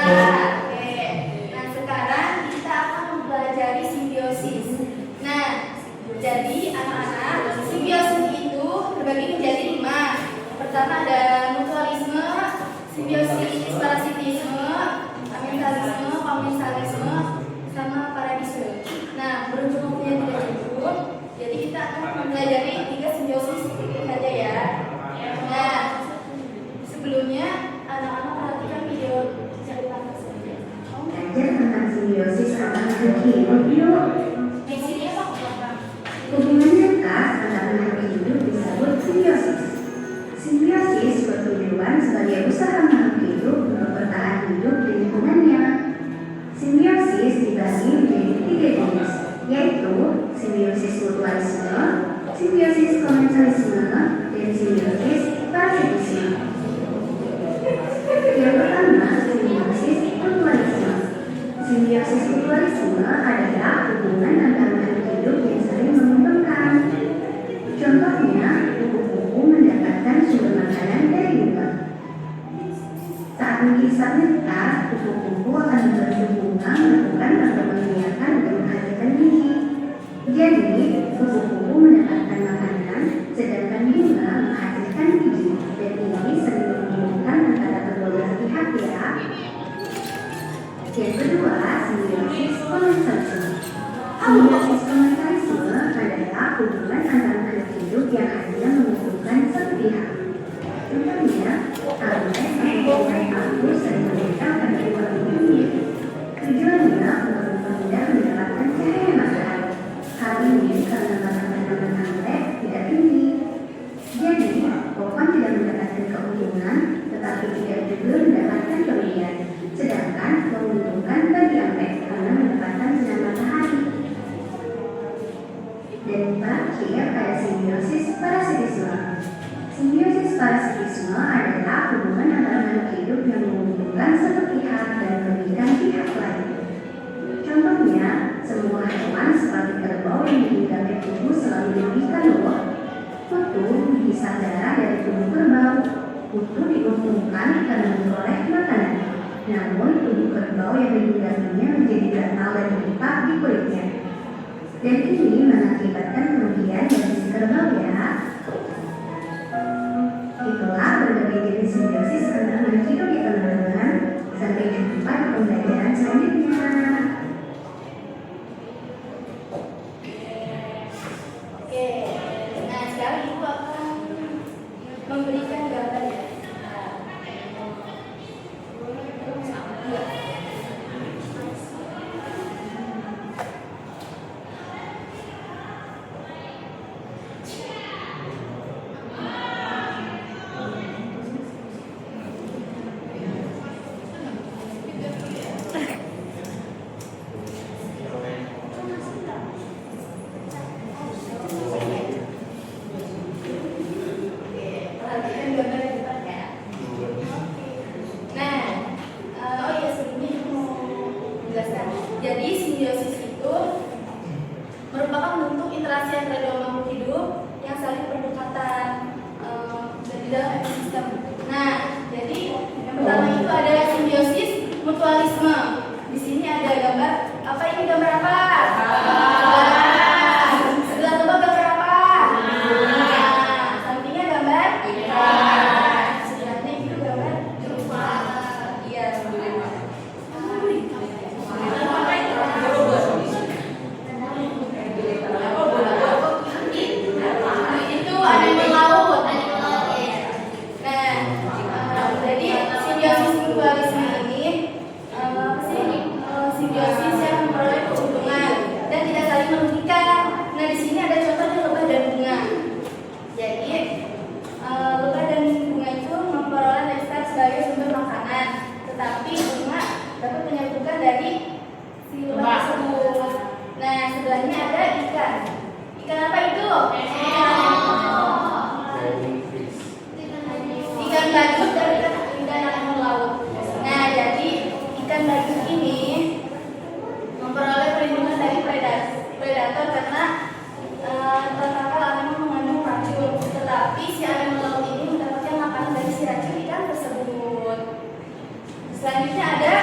Oke. Nah, sekarang kita akan mempelajari simbiosis. Nah, jadi anak-anak, simbiosis itu terbagi menjadi 5. Pertama ada mutualisme, simbiosis parasitisme, amensalisme, komensalisme, sama paradisme. Nah, berhubung waktunya tidak cukup, jadi kita akan mempelajari 3 simbiosis saja ya. Nah, sebelumnya anak-anak perhatikan video cerita tersebut. Belajar tentang simbiosis antar makhluk hidup yuk. Isinya apa? Hubungan dekat antara makhluk hidup disebut simbiosis. Simbiosis bertujuan sebagai usaha makhluk hidup untuk bertahan hidup di lingkungannya. Simbiosis dibagi menjadi 3 jenis, yaitu simbiosis mutualisme, simbiosis komensalisme, dan simbiosis parasitisme. Yang pertama, simbiosis mutualisme. Simbiosis mutualisme adalah hubungan antara makhluk hidup yang saling menguntungkan. Contohnya, kupu-kupu mendapatkan sumber makanan dari bunga. Saat menghisap nektar, kupu-kupu akan membantu bunga melakukan atau mengiyakan untuk menghasilkan biji. Jadi, kupu-kupu mendapatkan makanan, sedangkan bunga menghasilkan biji. Dan ini sering menghubungkan antara kedua belah pihak ya. Yang kedua, simbiosis komensalisme. Simbiosis komensalisme adalah hubungan antara makhluk hidup yang hanya menguntungkan satu pihak. Contohnya, Alex menguntungkan aku sering menempel pada uang ini. Tujuannya untuk mempermudah mendapatkan cahaya matahari. Hal ini karena mata tanaman Alex tidak tinggi. Jadi, pohon tidak mendapatkan keuntungan, tetapi tidak juga mendapatkan kerugian. Sedangkan menguntungkan bagi Alex karena mendapatkan sinar matahari. Dan terakhir ada simbiosis parasitisme. Simbiosis parasitisme adalah hubungan antara makhluk hidup yang menguntungkan satu pihak dan merugikan pihak lain. Contohnya, semua hewan seperti kerbau yang dihinggapi tubuh selalu dirugikan loh. Kutu menghisap darah dari tubuh kerbau. Kutu diuntungkan karena memperoleh makanan. Namun, tubuh kerbau yang dihinggapinya menjadi gatal dan berlipat di kulitnya. Dan ini mengakibatkan kerugian dari si kerbau ya. Itulah berbagai jenis simbiosis antara makhluk hidup ya teman-teman. Sampai jumpa di pembelajaran selanjutnya. Oke. Nah, sekarang Ibu akan memberikan gambar ya. Perhatikan gambar yang depan ya. Nah, oh iya sebelumnya Ibu mau menjelaskan. Jadi simbiosis itu merupakan bentuk interaksi antara dua makhluk hidup yang saling berdekatan di dalam ekosistem. Nah, jadi yang pertama itu ada simbiosis mutualisme. Di sini ada gambar. Apa ini gambar apa? Sebelah tebal gambar apa? Sampingnya gambar? Sebelahnya itu gambar? Iya, itu animal laut. Nah, jadi simbiosis mutualisme ini apa sih? Simbiosis yang memperoleh keuntungan dan tidak saling merugikan. Nah, di sini ada contohnya lebah dan bunga. Jadi lebah dan bunga itu memperoleh nektar sebagai sumber makanan, tetapi bunga dapat menyatukan dari si lebah tersebut. Nah, sebelahnya ada ikan. Ikan apa itu? Ikan badut dan ikan animal laut. Nah, jadi ikan badut ini memperoleh perlindungan dari predator karena terkakar animal mengandung racun. Tetapi si animal laut ini mendapatkan makanan dari si racun ikan tersebut. Selanjutnya ada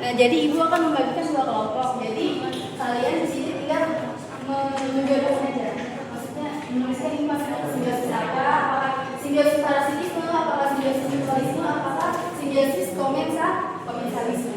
Nah, jadi ibu akan membagikan dua kelompok. Jadi kalian di sini tinggal menjodohkan aja. Maksudnya menuliskan ini maksudnya simbiosis apa? Apakah simbiosis parasitisme? Apakah simbiosis mutualisme? Apakah simbiosis komensalisme?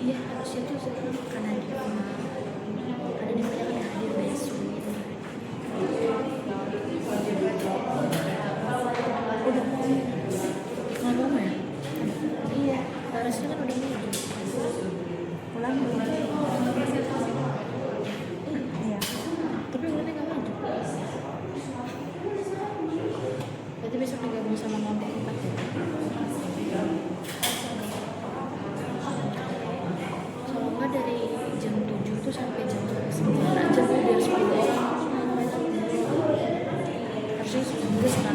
Iya harusnya tuh karena dia ada di mana kan hadir besok gitu. Udah nggak mau ya? Iya harusnya kan udah mau pulang belum? Iya tapi uangnya nggak maju. Berarti besok digabung sama kelompok 4 ya? Dari jam 7 tuh sampai jam 9 aja biar 10 orang harusnya 9 setengah